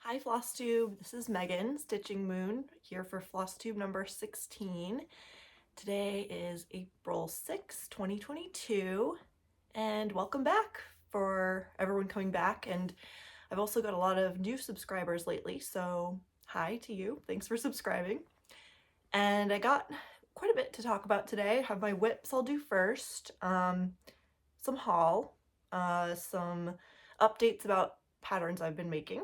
Hi Flosstube, this is Megan, Stitching Moon, here for Flosstube number 16. Today is April 6, 2022, and welcome back for everyone coming back. And I've also got a lot of new subscribers lately, so hi to you, thanks for subscribing. And I got quite a bit to talk about today. I have my whips I'll do first, some haul, some updates about patterns I've been making.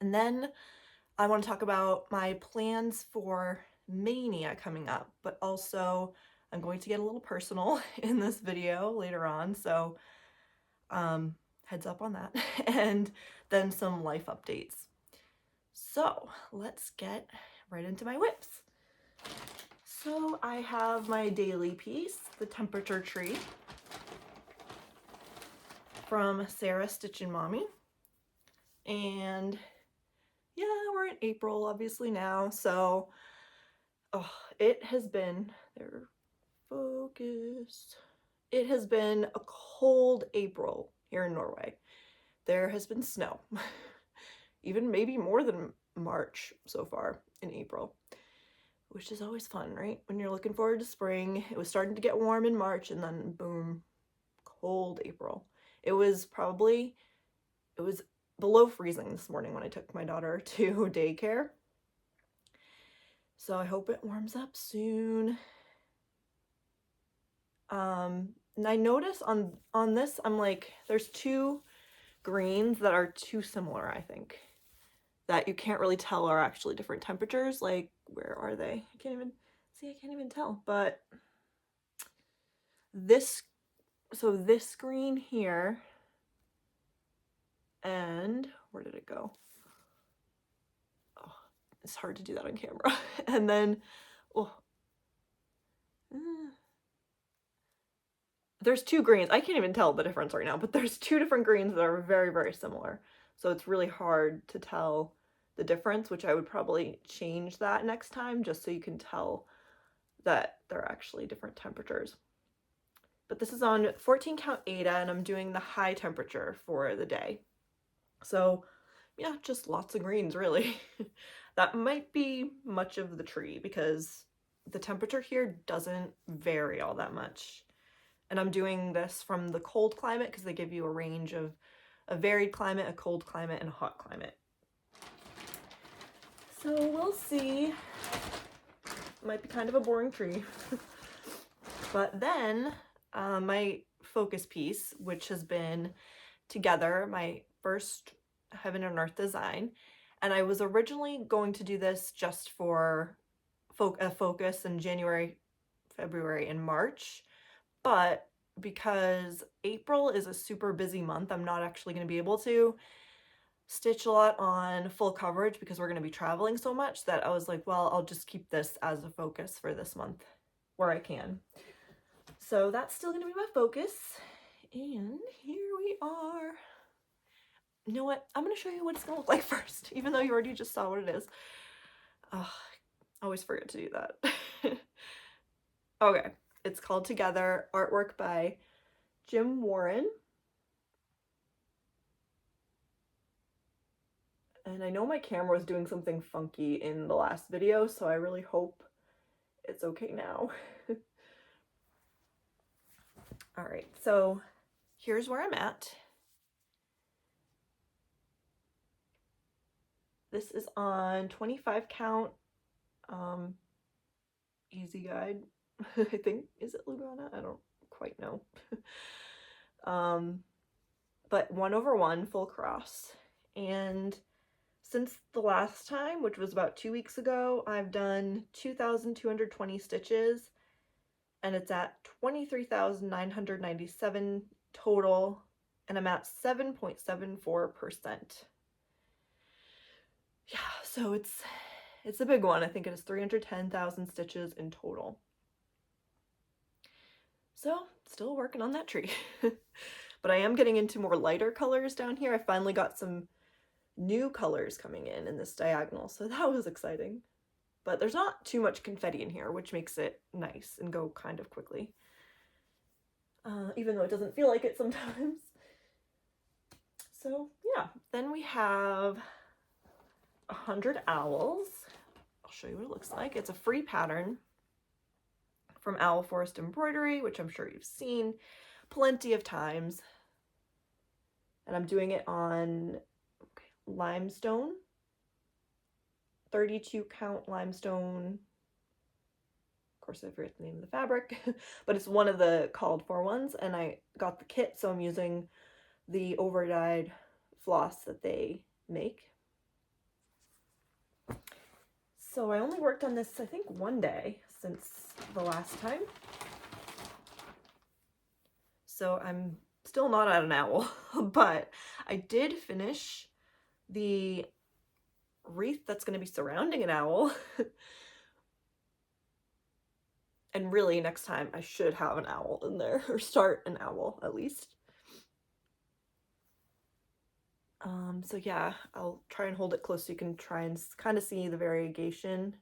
And then I want to talk about my plans for Maynia coming up, but also I'm going to get a little personal in this video later on, so heads up on that, and then some life updates. So let's get right into my whips. So I have my daily piece, the temperature tree from Sarah Stitchin Mommy, and yeah, we're in April obviously now, so it has been, it has been a cold April here in Norway. There has been snow, even maybe more than March so far in April, which is always fun, right? When you're looking forward to spring. It was starting to get warm in March and then boom, cold April. It was below freezing this morning when I took my daughter to daycare. So I hope it warms up soon. And I notice on this, I'm like, there's two greens that are too similar, I think, that you can't really tell are actually different temperatures. Like, where are they? I can't even tell, but this green here, and where did it go? Oh, it's hard to do that on camera. And then, there's two greens. I can't even tell the difference right now, but there's two different greens that are very, very similar. So it's really hard to tell the difference, which I would probably change that next time just so you can tell that they're actually different temperatures. But this is on 14 count Ada, and I'm doing the high temperature for the day. So yeah, just lots of greens, really. That might be much of the tree because the temperature here doesn't vary all that much. And I'm doing this from the cold climate because they give you a range of a varied climate, a cold climate, and a hot climate. So we'll see. Might be kind of a boring tree. But then my focus piece, which has been together, my first Heaven and Earth design. And I was originally going to do this just for a focus in January, February, and March. But because April is a super busy month, I'm not actually going to be able to stitch a lot on full coverage because we're going to be traveling so much that I was like, well, I'll just keep this as a focus for this month where I can. So that's still going to be my focus. And here we are. You know what? I'm going to show you what it's going to look like first, even though you already just saw what it is. I always forget to do that. Okay. It's called Together, artwork by Jim Warren. And I know my camera was doing something funky in the last video, so I really hope it's okay now. All right, so here's where I'm at. This is on 25 count easy guide. I think, is it Lugana? I don't quite know. But 1/1 full cross. And since the last time, which was about 2 weeks ago, I've done 2,220 stitches, and it's at 23,997 total, and I'm at 7.74%. Yeah, so it's a big one. I think it is 310,000 stitches in total. So still working on that tree. But I am getting into more lighter colors down here. I finally got some new colors coming in this diagonal, so that was exciting. But there's not too much confetti in here, which makes it nice and go kind of quickly. Even though it doesn't feel like it sometimes. So yeah, then we have 100 Owls. I'll show you what it looks like. It's a free pattern from Owl Forest Embroidery, which I'm sure you've seen plenty of times. And I'm doing it on limestone, 32 count limestone. Of course, I forget the name of the fabric, but it's one of the called for ones, and I got the kit, so I'm using the over-dyed floss that they make. So I only worked on this, I think, one day since the last time. So I'm still not at an owl, but I did finish the wreath that's going to be surrounding an owl. And really, next time I should have an owl in there, or start an owl at least. So yeah, I'll try and hold it close so you can try and kind of see the variegation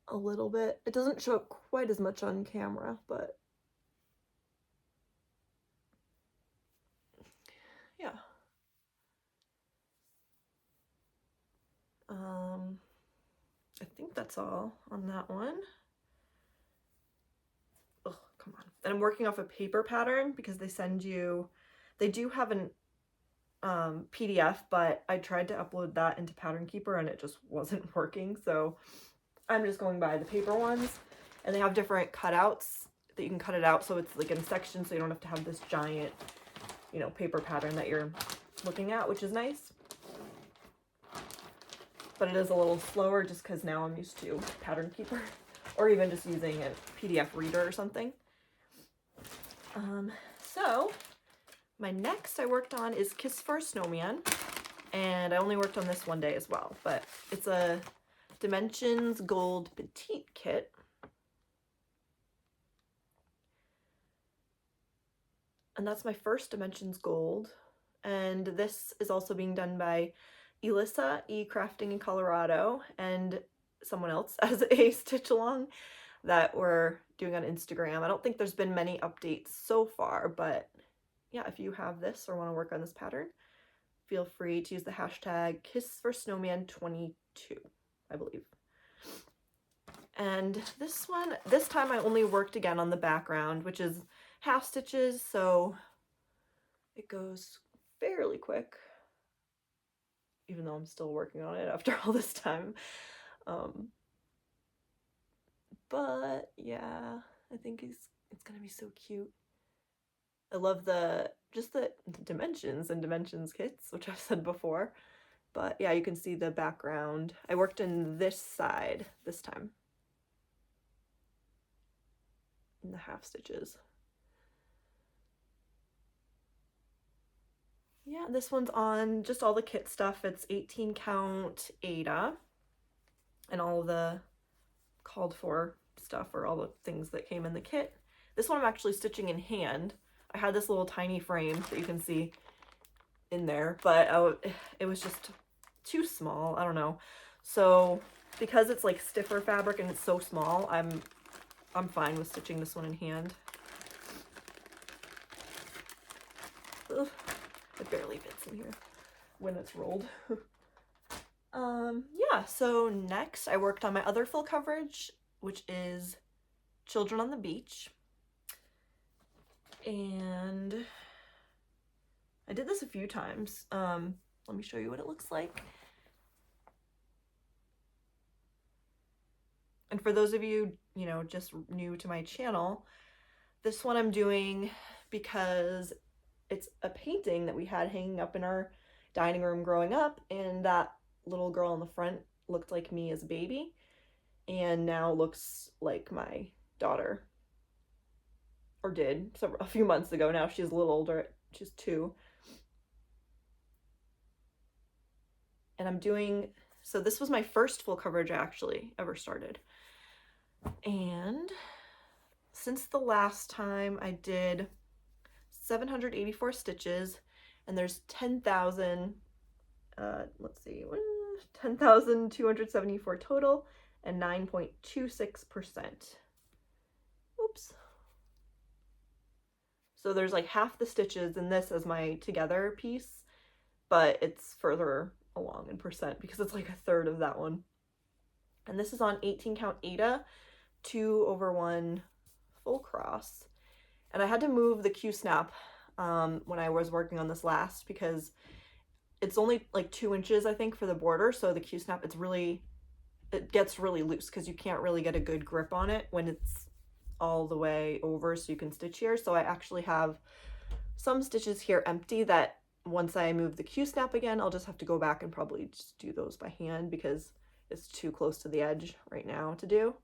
a little bit. It doesn't show up quite as much on camera, but yeah. I think that's all on that one. Oh, come on. And I'm working off a paper pattern because they send you, they do have an PDF, but I tried to upload that into Pattern Keeper and it just wasn't working. So I'm just going by the paper ones, and they have different cutouts that you can cut it out. So it's like in sections, so you don't have to have this giant, you know, paper pattern that you're looking at, which is nice. But it is a little slower just because now I'm used to Pattern Keeper, or even just using a PDF reader or something. So my next I worked on is Kiss for a Snowman, and I only worked on this one day as well, but it's a Dimensions Gold Petite kit. And that's my first Dimensions Gold, and this is also being done by Elissa Crafting in Colorado and someone else as a stitch along that we're doing on Instagram. I don't think there's been many updates so far, but yeah, if you have this or want to work on this pattern, feel free to use the hashtag KissForSnowman22, I believe. And this one, this time I only worked again on the background, which is half stitches, so it goes fairly quick, even though I'm still working on it after all this time. But yeah, I think it's gonna be so cute. I love just the dimensions and dimensions kits, which I've said before. But yeah, you can see the background. I worked in this side this time, in the half stitches. Yeah, this one's on just all the kit stuff. It's 18 count Ada and all the called for stuff, or all the things that came in the kit. This one I'm actually stitching in hand. I had this little tiny frame that you can see in there, but it was just too small. I don't know. So because it's like stiffer fabric and it's so small, I'm fine with stitching this one in hand. Ugh. It barely fits in here when it's rolled. Yeah, so next I worked on my other full coverage, which is Children on the Beach. And I did this a few times. Let me show you what it looks like. And for those of you, you know, just new to my channel, this one I'm doing because it's a painting that we had hanging up in our dining room growing up, and that little girl in the front looked like me as a baby, and now looks like my daughter, or did a few months ago. Now she's a little older, she's 2. And I'm doing, so this was my first full coverage I actually ever started. And since the last time I did 784 stitches, and there's 10,000, let's see, 10,274 total, and 9.26%. Oops. So there's like half the stitches in this as my together piece, but it's further along in percent because it's like a third of that one. And this is on 18 count Aida, 2/1 full cross. And I had to move the Q-snap when I was working on this last because it's only like 2 inches, I think, for the border. So the Q-snap, it gets really loose because you can't really get a good grip on it when it's all the way over so you can stitch here. So I actually have some stitches here empty that once I move the Q-snap again, I'll just have to go back and probably just do those by hand because it's too close to the edge right now to do.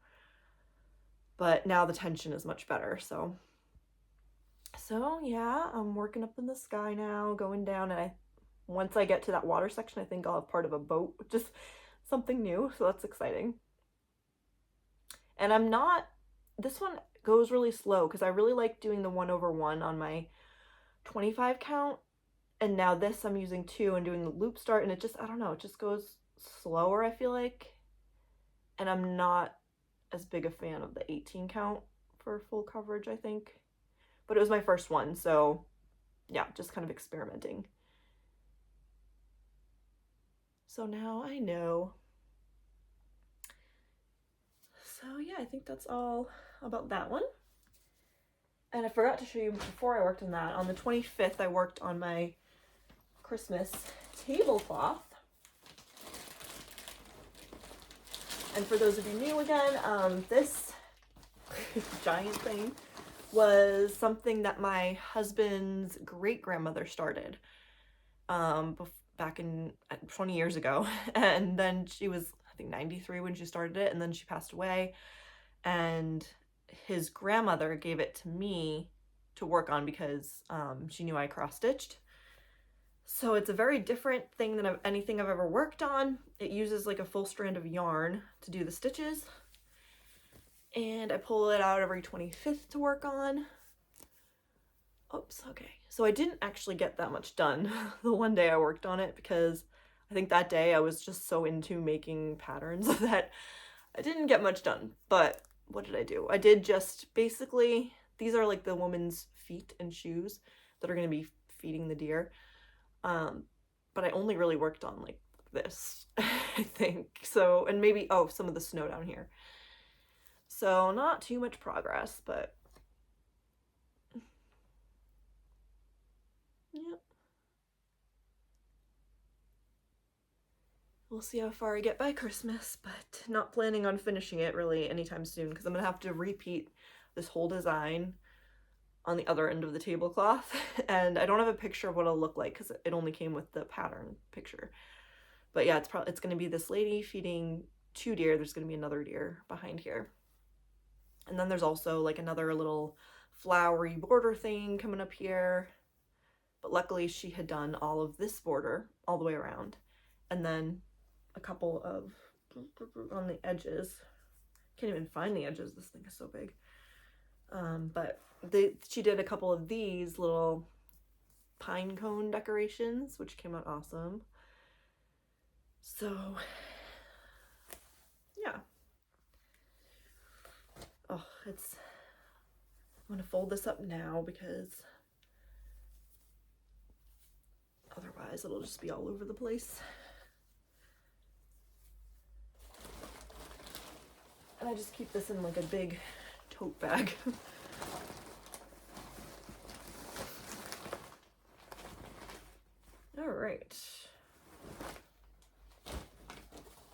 But now the tension is much better. So yeah, I'm working up in the sky now, going down, and once I get to that water section, I think I'll have part of a boat, just something new, so that's exciting. And this one goes really slow because I really like doing the 1/1 on my 25 count, and now this I'm using 2 and doing the loop start, and it just, I don't know, it just goes slower, I feel like. And I'm not as big a fan of the 18 count for full coverage, I think. But it was my first one, so yeah, just kind of experimenting. So now I know. So yeah, I think that's all about that one. And I forgot to show you before I worked on that. On the 25th, I worked on my Christmas tablecloth. And for those of you new again, this giant thing was something that my husband's great-grandmother started back in 20 years ago. And then she was, I think, 93 when she started it, and then she passed away. And his grandmother gave it to me to work on because she knew I cross-stitched. So it's a very different thing than anything I've ever worked on. It uses like a full strand of yarn to do the stitches. And I pull it out every 25th to work on. Oops, okay. So I didn't actually get that much done the one day I worked on it because I think that day I was just so into making patterns that I didn't get much done. But what did I do? I did just basically, these are like the woman's feet and shoes that are going to be feeding the deer. But I only really worked on like this, I think. So, and maybe, oh, some of the snow down here. So not too much progress, but yep. We'll see how far I get by Christmas, but not planning on finishing it really anytime soon because I'm gonna have to repeat this whole design on the other end of the tablecloth. And I don't have a picture of what it'll look like because it only came with the pattern picture. But yeah, it's gonna be this lady feeding 2 deer. There's gonna be another deer behind here. And then there's also like another little flowery border thing coming up here. But luckily she had done all of this border all the way around. And then a couple of on the edges. Can't even find the edges. This thing is so big. But she did a couple of these little pine cone decorations, which came out awesome. So yeah. Oh, I'm gonna fold this up now because otherwise it'll just be all over the place. And I just keep this in like a big tote bag. All right.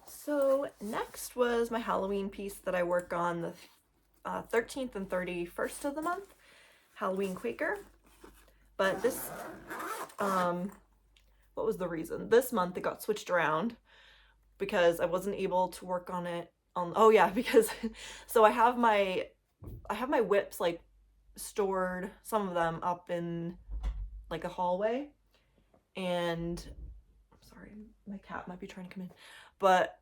So next was my Halloween piece that I work on the 13th and 31st of the month, Halloween Quaker. But this, what was the reason? This month it got switched around because I wasn't able to work on it on, oh yeah, because, so I have my whips like stored, some of them up in like a hallway, and sorry, my cat might be trying to come in, but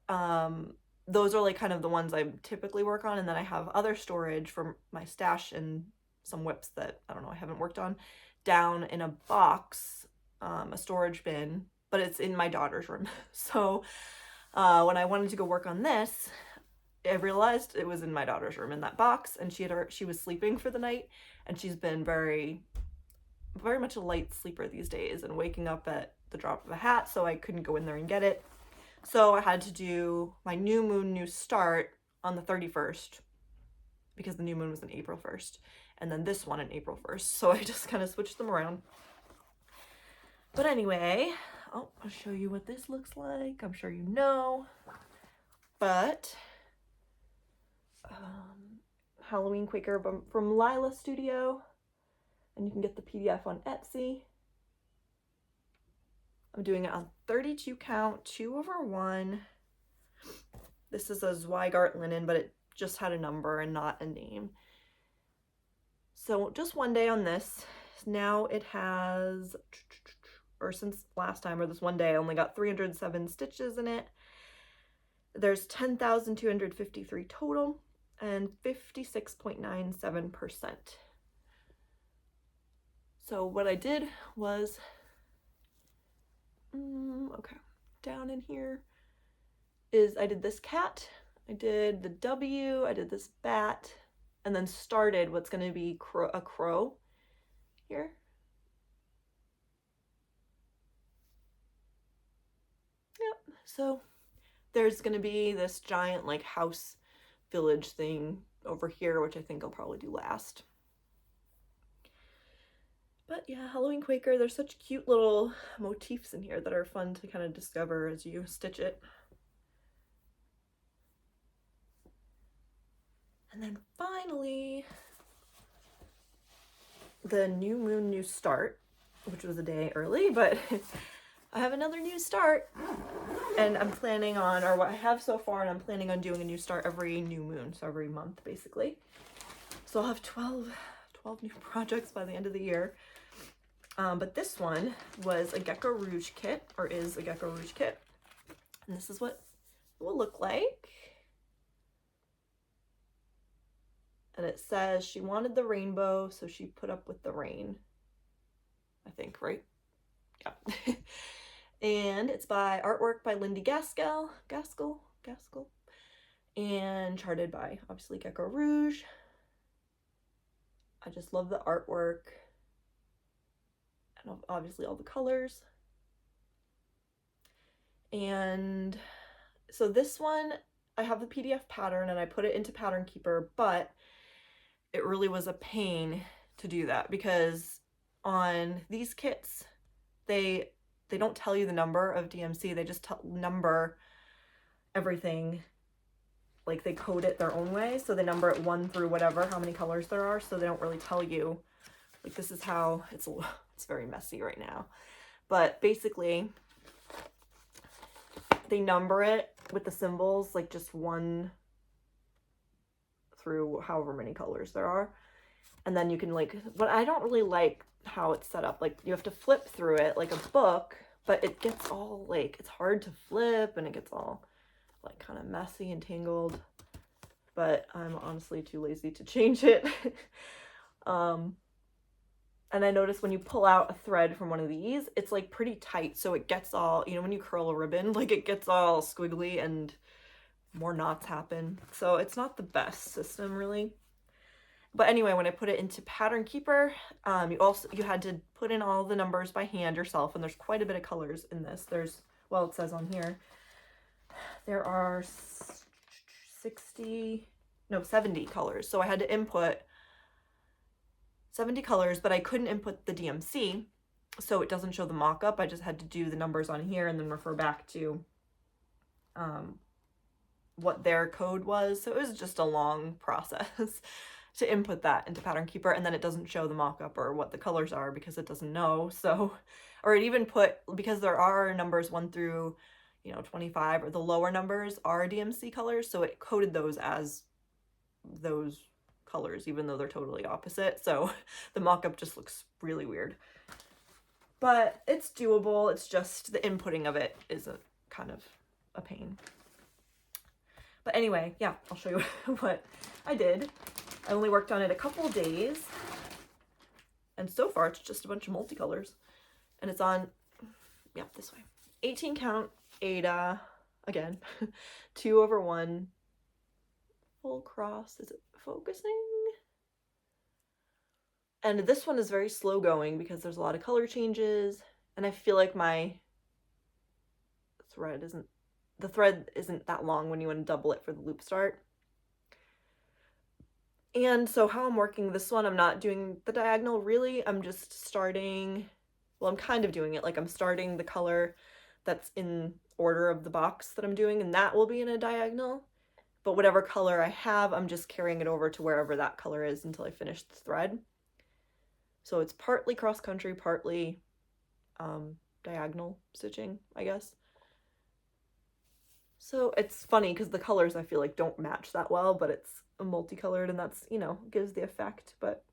those are like kind of the ones I typically work on, and then I have other storage for my stash and some whips that, I don't know, I haven't worked on, down in a box, a storage bin, but it's in my daughter's room. So when I wanted to go work on this, I realized it was in my daughter's room in that box, and she was sleeping for the night, and she's been very very much a light sleeper these days and waking up at the drop of a hat, so I couldn't go in there and get it. So I had to do my new moon, new start on the 31st because the new moon was on April 1st, and then this one on April 1st. So I just kind of switched them around. But anyway, I'll show you what this looks like. I'm sure you know, but Halloween Quaker from Lila Studio, and you can get the PDF on Etsy. I'm doing it on 32 count, 2/1. This is a Zweigart linen, but it just had a number and not a name. So just one day on this. Now it has, or since last time, or this one day, I only got 307 stitches in it. There's 10,253 total and 56.97%. So what I did was, okay, down in here is I did this cat, I did the W, I did this bat, and then started what's going to be a crow here. Yep, so there's going to be this giant like house village thing over here, which I think I'll probably do last. But yeah, Halloween Quaker, there's such cute little motifs in here that are fun to kind of discover as you stitch it. And then finally, the new moon, new start, which was a day early, but I have another new start, and I'm planning on, or what I have so far, and I'm planning on doing a new start every new moon, so every month basically. So I'll have 12 new projects by the end of the year. But this one was a Gecko Rouge kit, or is a Gecko Rouge kit, and this is what it will look like. And it says she wanted the rainbow, so she put up with the rain, I think, right? Yeah. And it's by artwork by Lindy Gaskill, and charted by, obviously, Gecko Rouge. I just love the artwork, and obviously all the colors. And so this one, I have the PDF pattern, and I put it into Pattern Keeper, but it really was a pain to do that because on these kits, they don't tell you the number of DMC, they just number everything, like they code it their own way, so they number it 1 through whatever, how many colors there are, so they don't really tell you, like this is how, it's very messy right now, but basically they number it with the symbols, like just 1 through however many colors there are, and then you can like, but I don't really like how it's set up, like you have to flip through it like a book, but it gets all like, it's hard to flip and it gets all like kind of messy and tangled, but I'm honestly too lazy to change it. And I noticed when you pull out a thread from one of these, it's like pretty tight, so it gets all, you know, when you curl a ribbon, like it gets all squiggly and more knots happen, so it's not the best system really. But anyway, when I put it into Pattern Keeper, you had to put in all the numbers by hand yourself, and there's quite a bit of colors in this. There's, well, it says on here there are 70 colors, so I had to input 70 colors, but I couldn't input the DMC, so it doesn't show the mock-up. I just had to do the numbers on here and then refer back to what their code was, so it was just a long process to input that into Pattern Keeper, and then it doesn't show the mock-up or what the colors are because it doesn't know. So, or it even put, because there are numbers 1 through, you know, 25, or the lower numbers are DMC colors, so it coded those as those colors even though they're totally opposite, so the mock-up just looks really weird, but it's doable. It's just the inputting of it is a kind of a pain. But anyway, yeah, I'll show you what I did. I only worked on it a couple days, and so far it's just a bunch of multicolors, and it's on, yeah, this way, 18 count Ada, again, 2/1 full cross. Is it focusing? And this one is very slow going because there's a lot of color changes, and I feel like my thread isn't that long when you want to double it for the loop start. And so how I'm working this one, I'm not doing the diagonal really, I'm just starting, well, I'm kind of doing it, like I'm starting the color that's in order of the box that I'm doing, and that will be in a diagonal. But whatever color I have, I'm just carrying it over to wherever that color is until I finish the thread. So it's partly cross country, partly diagonal stitching, I guess. So it's funny because the colors I feel like don't match that well, but it's multicolored and that's, you know, gives the effect. But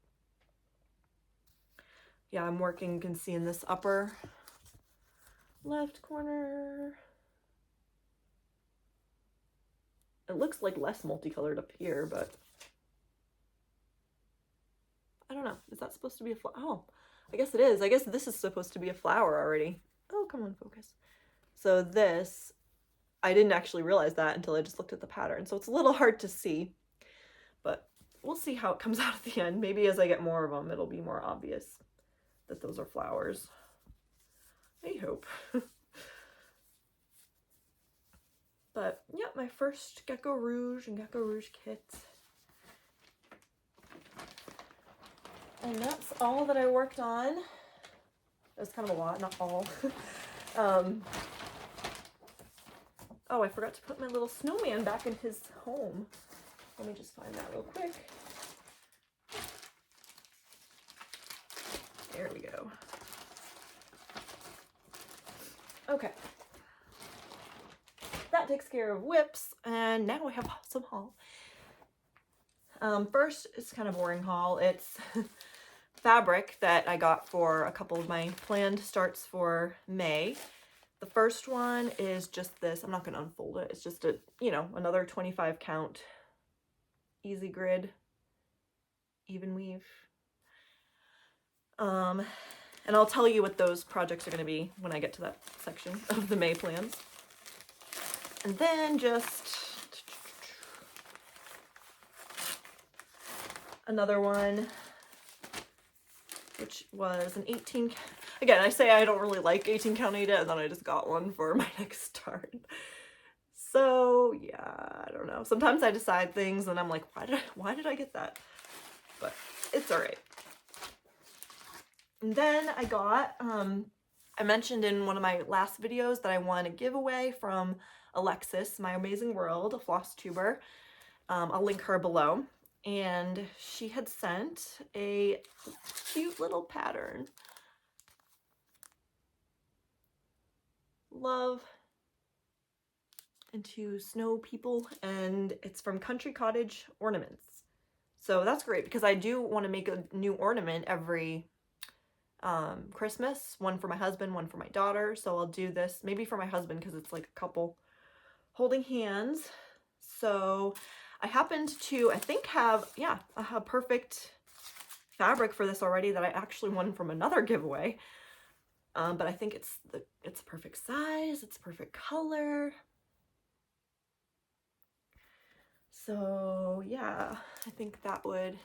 yeah, I'm working, you can see in this upper left corner. It looks like less multicolored up here, but I don't know. Is that supposed to be a flower? Oh, I guess it is. I guess this is supposed to be a flower already. Oh, come on, focus. So this, I didn't actually realize that until I just looked at the pattern. So it's a little hard to see, but we'll see how it comes out at the end. Maybe as I get more of them, it'll be more obvious that those are flowers. I hope. But yeah, my first Gecko Rouge and Gecko Rouge kit. And that's all that I worked on. It was kind of a lot, not all. Oh, I forgot to put my little snowman back in his home. Let me just find that real quick. There we go. Okay. That takes care of whips, and now we have some haul. First, it's kind of boring haul. It's fabric that I got for a couple of my planned starts for May. The first one is just this. I'm not going to unfold it. It's just a, you know, another 25 count easy grid even weave. And I'll tell you what those projects are going to be when I get to that section of the May plans. And then just another one, which was an 18, again, I say I don't really like 18 count Ada, and then I just got one for my next start. So yeah, I don't know. Sometimes I decide things and I'm like, why did I get that? But it's all right. And then I got, I mentioned in one of my last videos that I won a giveaway from Alexis, My Amazing World, a Flosstuber. I'll link her below. And she had sent a cute little pattern. Love into snow people, and it's from Country Cottage Ornaments. So that's great because I do want to make a new ornament every Christmas, one for my husband, one for my daughter. So I'll do this maybe for my husband because it's like a couple holding hands. So I happened to, I think, have, yeah, a perfect fabric for this already that I actually won from another giveaway. But I think it's perfect size, it's perfect color. So yeah, I think that would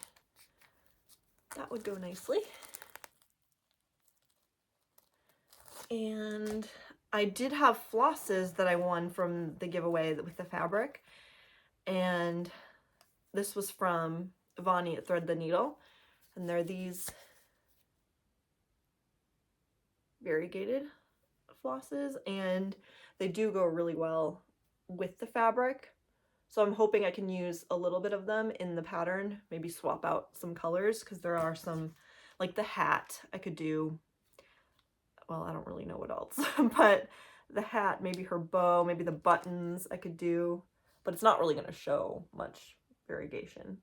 go nicely. And I did have flosses that I won from the giveaway with the fabric. And this was from Vani at Thread the Needle. And they're these variegated flosses, and they do go really well with the fabric. So I'm hoping I can use a little bit of them in the pattern, maybe swap out some colors, because there are some, like the hat I could do, well, I don't really know what else, but the hat, maybe her bow, maybe the buttons I could do, but it's not really going to show much variegation.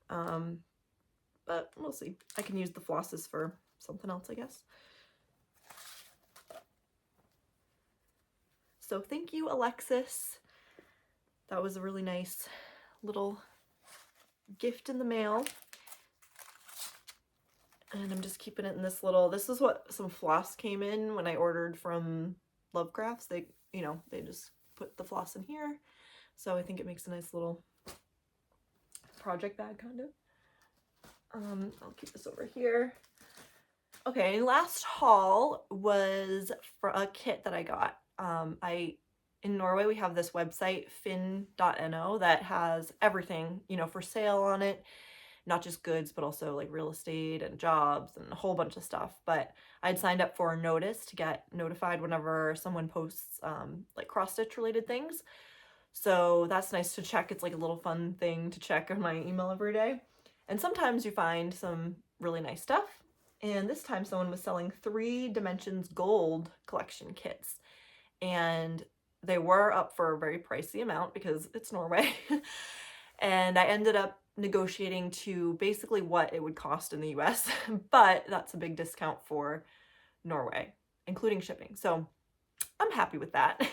But we'll see. I can use the flosses for something else, I guess. So thank you, Alexis. That was a really nice little gift in the mail. And I'm just keeping it in this little, this is what some floss came in when I ordered from Lovecrafts. They, you know, they just put the floss in here. So I think it makes a nice little project bag, kind of. I'll keep this over here. Okay, last haul was for a kit that I got. In Norway we have this website finn.no that has everything, you know, for sale on it. Not just goods, but also like real estate and jobs and a whole bunch of stuff. But I'd signed up for a notice to get notified whenever someone posts like cross stitch related things. So that's nice to check. It's like a little fun thing to check on my email every day. And sometimes you find some really nice stuff. And this time someone was selling 3 Dimensions Gold collection kits. And they were up for a very pricey amount because it's Norway. And I ended up negotiating to basically what it would cost in the US, but that's a big discount for Norway, including shipping. So I'm happy with that.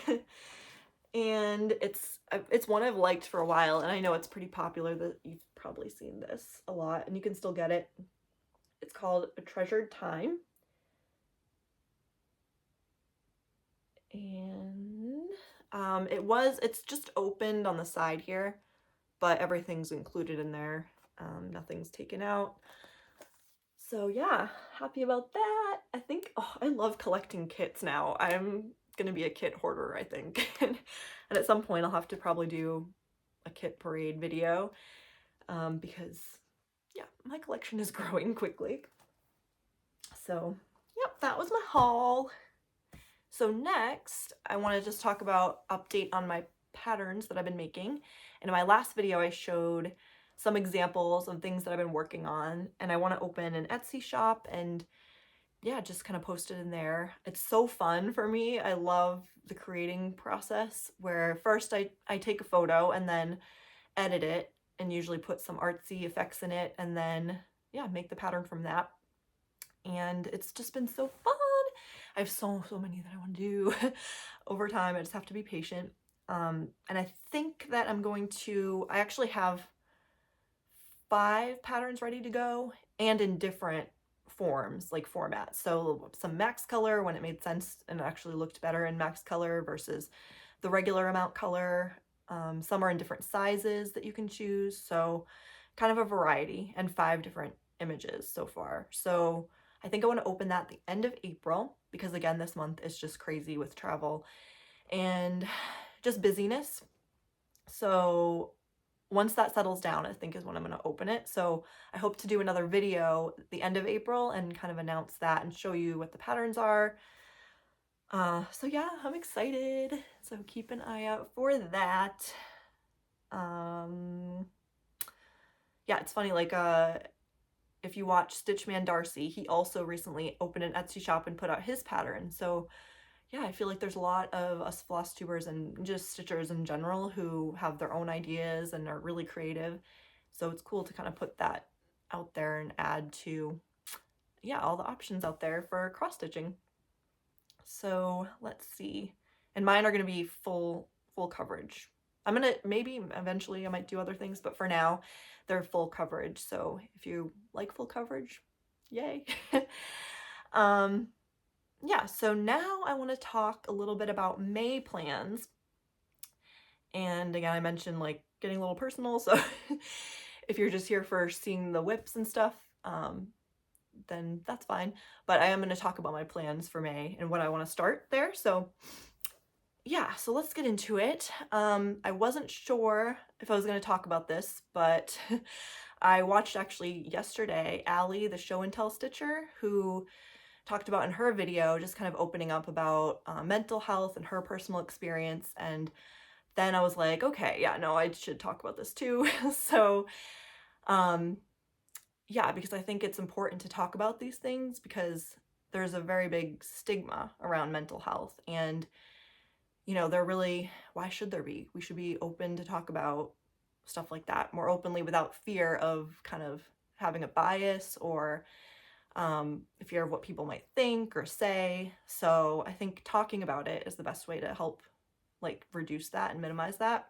And it's one I've liked for a while, and I know it's pretty popular, that you've probably seen this a lot, and you can still get it. It's called A Treasured Time. And it's just opened on the side here, but everything's included in there. Nothing's taken out. So yeah, happy about that. I think, I love collecting kits now. I'm gonna be a kit hoarder, I think. And at some point I'll have to probably do a kit parade video, because yeah, my collection is growing quickly. So yep, that was my haul. So next, I want to just talk about update on my patterns that I've been making. And in my last video, I showed some examples of things that I've been working on, and I want to open an Etsy shop and yeah, just kind of post it in there. It's so fun for me. I love the creating process where first I take a photo and then edit it and usually put some artsy effects in it and then yeah, make the pattern from that. And it's just been so fun. I have so many that I want to do over time. I just have to be patient. And I think that I actually have 5 patterns ready to go and in different forms, like formats. So some max color when it made sense and actually looked better in max color versus the regular amount color. Some are in different sizes that you can choose. So kind of a variety, and 5 different images so far. So I think I want to open that at the end of April because again, this month is just crazy with travel and just busyness. So once that settles down, I think is when I'm going to open it. So I hope to do another video at the end of April and kind of announce that and show you what the patterns are. So yeah, I'm excited. So keep an eye out for that. Yeah, it's funny, like, if you watch Stitchman Darcy, he also recently opened an Etsy shop and put out his pattern. So yeah, I feel like there's a lot of us Flosstubers and just stitchers in general who have their own ideas and are really creative. So it's cool to kind of put that out there and add to, yeah, all the options out there for cross stitching. So let's see. And mine are going to be full coverage. Maybe eventually I might do other things, but for now they're full coverage. So if you like full coverage, yay. Yeah, so now I want to talk a little bit about May plans. And again, I mentioned like getting a little personal, so if you're just here for seeing the whips and stuff, then that's fine. But I am going to talk about my plans for May and what I want to start there. So yeah, so let's get into it. I wasn't sure if I was going to talk about this, but I watched actually yesterday Allie, the show and tell stitcher, who talked about in her video just kind of opening up about mental health and her personal experience. And then I was like, okay, yeah, no, I should talk about this too. So yeah, because I think it's important to talk about these things because there's a very big stigma around mental health. And you know, why should there be? We should be open to talk about stuff like that more openly without fear of kind of having a bias or fear of what people might think or say. So I think talking about it is the best way to help like reduce that and minimize that.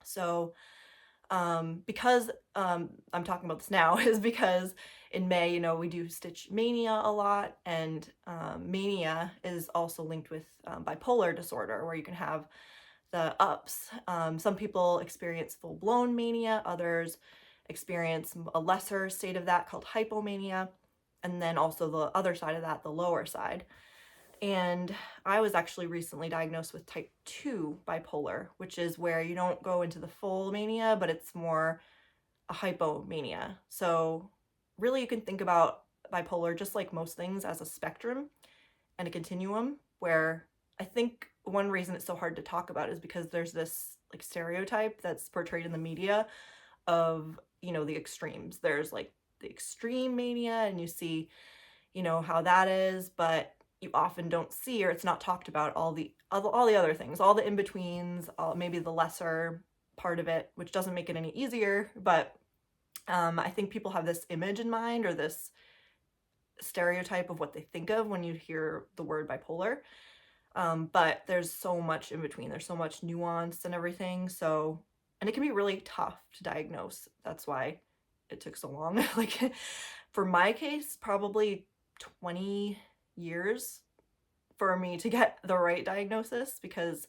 So because I'm talking about this now is because in May, you know, we do Stitch Mania a lot, and mania is also linked with bipolar disorder, where you can have the ups. Some people experience full-blown mania, others experience a lesser state of that called hypomania, and then also the other side of that, the lower side. And I was actually recently diagnosed with type 2 bipolar, which is where you don't go into the full mania, but it's more a hypomania. So really you can think about bipolar, just like most things, as a spectrum and a continuum, where I think one reason it's so hard to talk about is because there's this like stereotype that's portrayed in the media of, you know, the extremes. There's like the extreme mania, and you see, you know, how that is, but you often don't see, or it's not talked about, all the other things, all the in-betweens, maybe the lesser part of it, which doesn't make it any easier. But I think people have this image in mind, or this stereotype of what they think of when you hear the word bipolar. But there's so much in between. There's so much nuance and everything. So, and it can be really tough to diagnose. That's why it took so long. Like for my case, probably 20 years for me to get the right diagnosis, because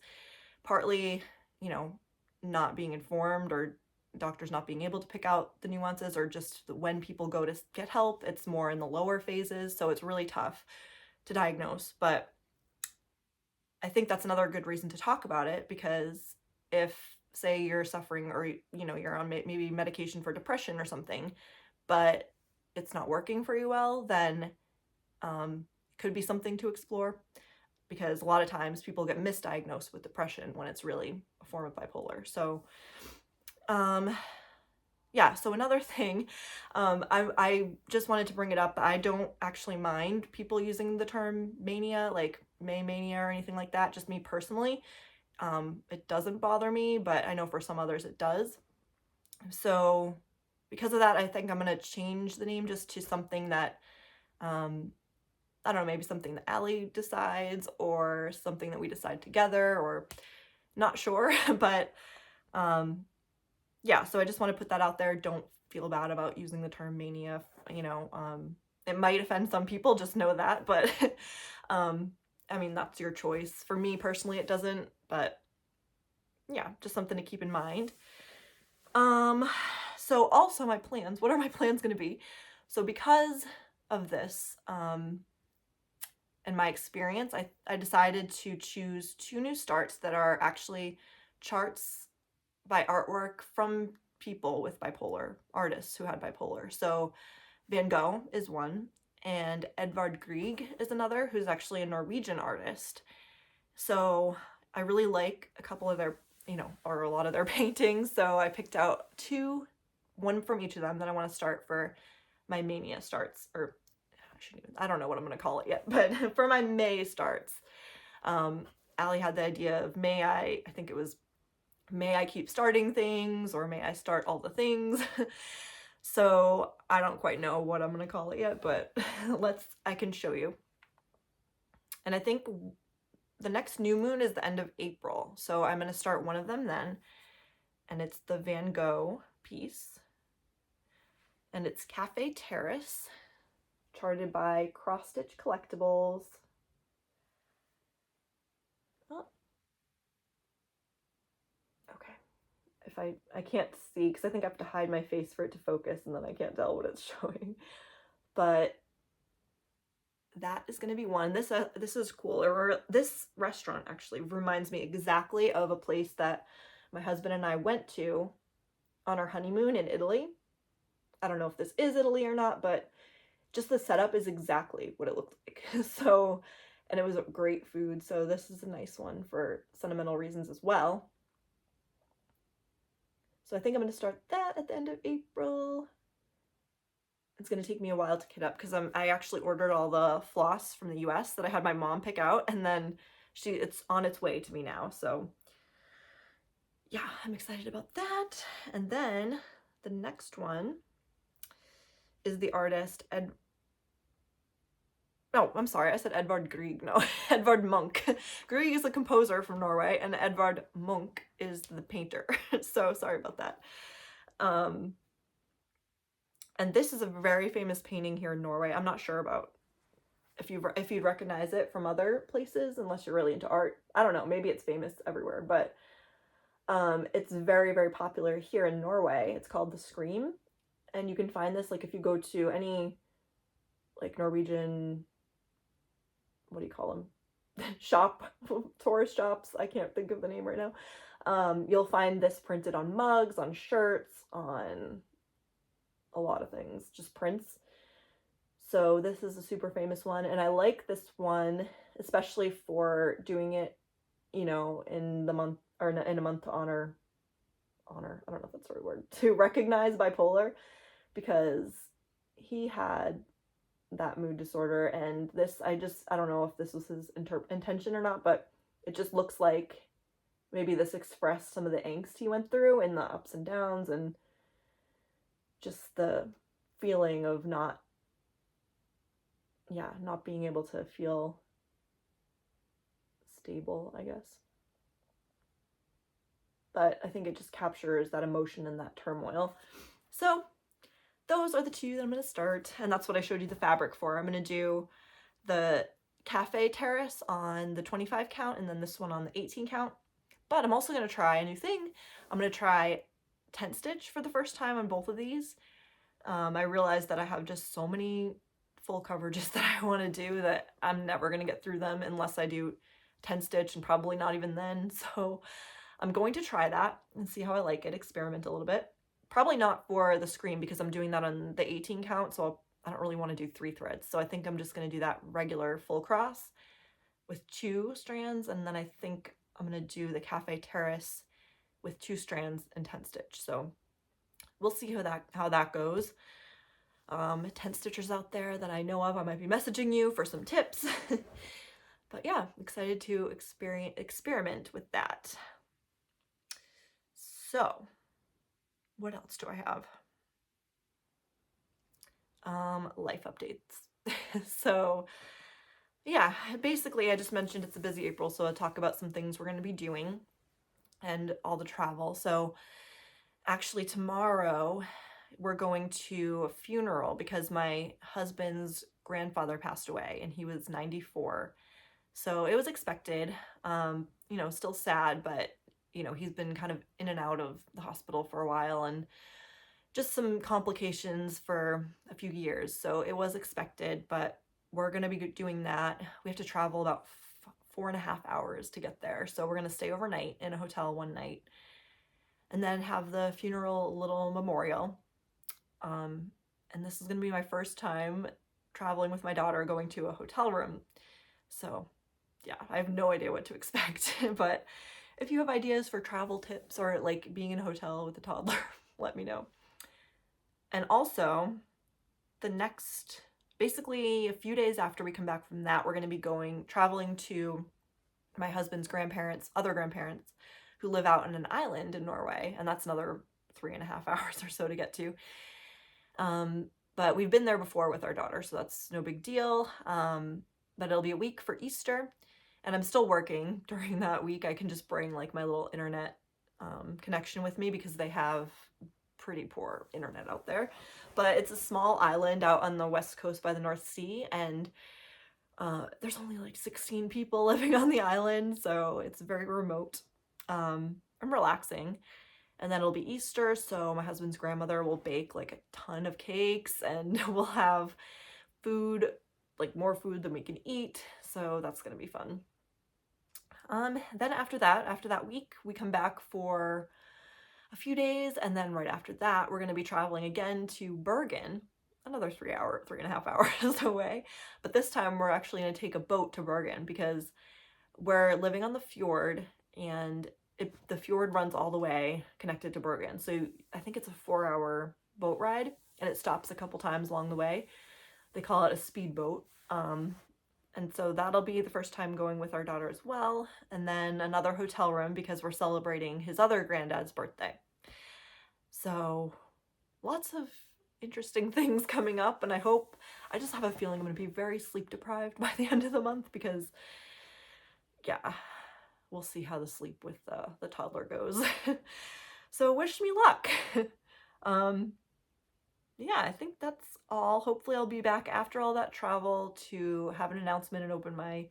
partly, you know, not being informed, or doctors not being able to pick out the nuances, or just when people go to get help, it's more in the lower phases. So it's really tough to diagnose. But I think that's another good reason to talk about it, because if, say, you're suffering, or, you know, you're on maybe medication for depression or something, but it's not working for you well, then it could be something to explore, because a lot of times people get misdiagnosed with depression when it's really a form of bipolar. So yeah, so another thing, I just wanted to bring it up. I don't actually mind people using the term mania, like May mania or anything like that, just me personally. It doesn't bother me, but I know for some others it does. So because of that, I think I'm gonna change the name just to something that, I don't know, maybe something that Allie decides, or something that we decide together, or not sure. But yeah, so I just want to put that out there. Don't feel bad about using the term mania. You know, it might offend some people, just know that. But I mean, that's your choice. For me personally, it doesn't, but yeah, just something to keep in mind. So also my plans, what are my plans going to be? So because of this, and my experience, I decided to choose 2 new starts that are actually charts by artwork from people with bipolar, artists who had bipolar. So Van Gogh is one, and Edvard Grieg is another, who's actually a Norwegian artist. So I really like a couple of their, you know, or a lot of their paintings. So I picked out 2, one from each of them, that I want to start for my mania starts, or I don't know what I'm going to call it yet, but for my May starts. Allie had the idea of I think it was May I keep starting things, or may I start all the things. So I don't quite know what I'm going to call it yet, but I can show you. And I think the next new moon is the end of April. So I'm going to start one of them then. And it's the Van Gogh piece. And it's Cafe Terrace, charted by Cross Stitch Collectibles. Oh. Okay. If I can't see, because I think I have to hide my face for it to focus, and then I can't tell what it's showing. But that is going to be one. This is cool. This restaurant actually reminds me exactly of a place that my husband and I went to on our honeymoon in Italy. I don't know if this is Italy or not, but just the setup is exactly what it looked like. So, and it was great food. So this is a nice one for sentimental reasons as well. So I think I'm going to start that at the end of April. It's going to take me a while to kit up, because I actually ordered all the floss from the US that I had my mom pick out, and then it's on its way to me now. So yeah, I'm excited about that. And then the next one is the artist Oh, I'm sorry, I said Edvard Grieg. No, Edvard Munch. Grieg is a composer from Norway, and Edvard Munch is the painter. So sorry about that. And this is a very famous painting here in Norway. I'm not sure about if you'd recognize it from other places, unless you're really into art. I don't know, maybe it's famous everywhere, but it's very, very popular here in Norway. It's called The Scream, and you can find this like if you go to any like Norwegian, what do you call them, shop, tourist shops, I can't think of the name right now. You'll find this printed on mugs, on shirts, on a lot of things, just prints. So this is a super famous one, and I like this one especially for doing it, you know, in the month, or in a month to honor, I don't know if that's the right word, to recognize bipolar, because he had that mood disorder, and this, I don't know if this was his intention or not, but it just looks like maybe this expressed some of the angst he went through and the ups and downs and just the feeling of not being able to feel stable, I guess. But I think it just captures that emotion and that turmoil. So those are the two that I'm going to start, and that's what I showed you the fabric for. I'm going to do the Cafe Terrace on the 25 count and then this one on the 18 count. But I'm also going to try a new thing. I'm going to try tent stitch for the first time on both of these. I realized that I have just so many full coverages that I want to do that I'm never going to get through them unless I do tent stitch, and probably not even then. So I'm going to try that and see how I like it, experiment a little bit. Probably not for the screen because I'm doing that on the 18 count, so I don't really want to do 3 threads. So I think I'm just going to do that regular full cross with 2 strands, and then I think I'm going to do the Cafe Terrace with 2 strands and tent stitch. So we'll see how that goes. Tent stitchers out there that I know of, I might be messaging you for some tips. But yeah, excited to experiment with that. So what else do I have? Life updates. So yeah, basically I just mentioned it's a busy April, so I'll talk about some things we're going to be doing and all the travel. So actually tomorrow we're going to a funeral because my husband's grandfather passed away and he was 94. So it was expected, you know, still sad, but you know, he's been kind of in and out of the hospital for a while and just some complications for a few years. So it was expected, but we're going to be doing that. We have to travel about 4.5 hours to get there. So we're going to stay overnight in a hotel one night and then have the funeral little memorial. And this is going to be my first time traveling with my daughter, going to a hotel room. So yeah, I have no idea what to expect, but if you have ideas for travel tips or like being in a hotel with a toddler, let me know. And also basically a few days after we come back from that, we're going to be traveling to my husband's other grandparents who live out on an island in Norway. And that's another 3.5 hours or so to get to. But we've been there before with our daughter, so that's no big deal. But it'll be a week for Easter, and I'm still working during that week. I can just bring like my little internet connection with me because they have pretty poor internet out there. But it's a small island out on the west coast by the North Sea, and there's only like 16 people living on the island, so it's very remote and relaxing. And then it'll be Easter, so my husband's grandmother will bake like a ton of cakes, and we'll have food, like more food than we can eat, so that's gonna be fun. Then after that week, we come back for a few days, and then right after that, we're gonna be traveling again to Bergen, another 3.5 hours away. But this time we're actually gonna take a boat to Bergen because we're living on the fjord, and the fjord runs all the way connected to Bergen. So I think it's a 4-hour boat ride, and it stops a couple times along the way. They call it a speedboat. And so that'll be the first time going with our daughter as well. And then another hotel room because we're celebrating his other granddad's birthday. So lots of interesting things coming up, and I just have a feeling I'm going to be very sleep deprived by the end of the month because, yeah, we'll see how the sleep with the toddler goes. So wish me luck. Yeah, I think that's all. Hopefully I'll be back after all that travel to have an announcement and open my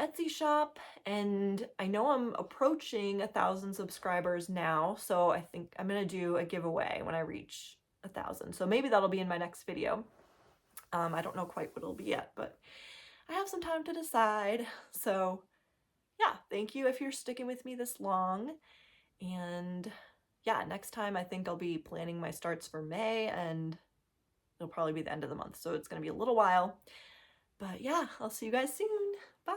Etsy shop. And I know I'm approaching 1,000 subscribers now, so I think I'm gonna do a giveaway when I reach 1,000. So maybe that'll be in my next video. I don't know quite what it'll be yet, but I have some time to decide. So yeah, thank you if you're sticking with me this long. And yeah, next time I think I'll be planning my starts for May, and it'll probably be the end of the month. So it's going to be a little while. But yeah, I'll see you guys soon. Bye.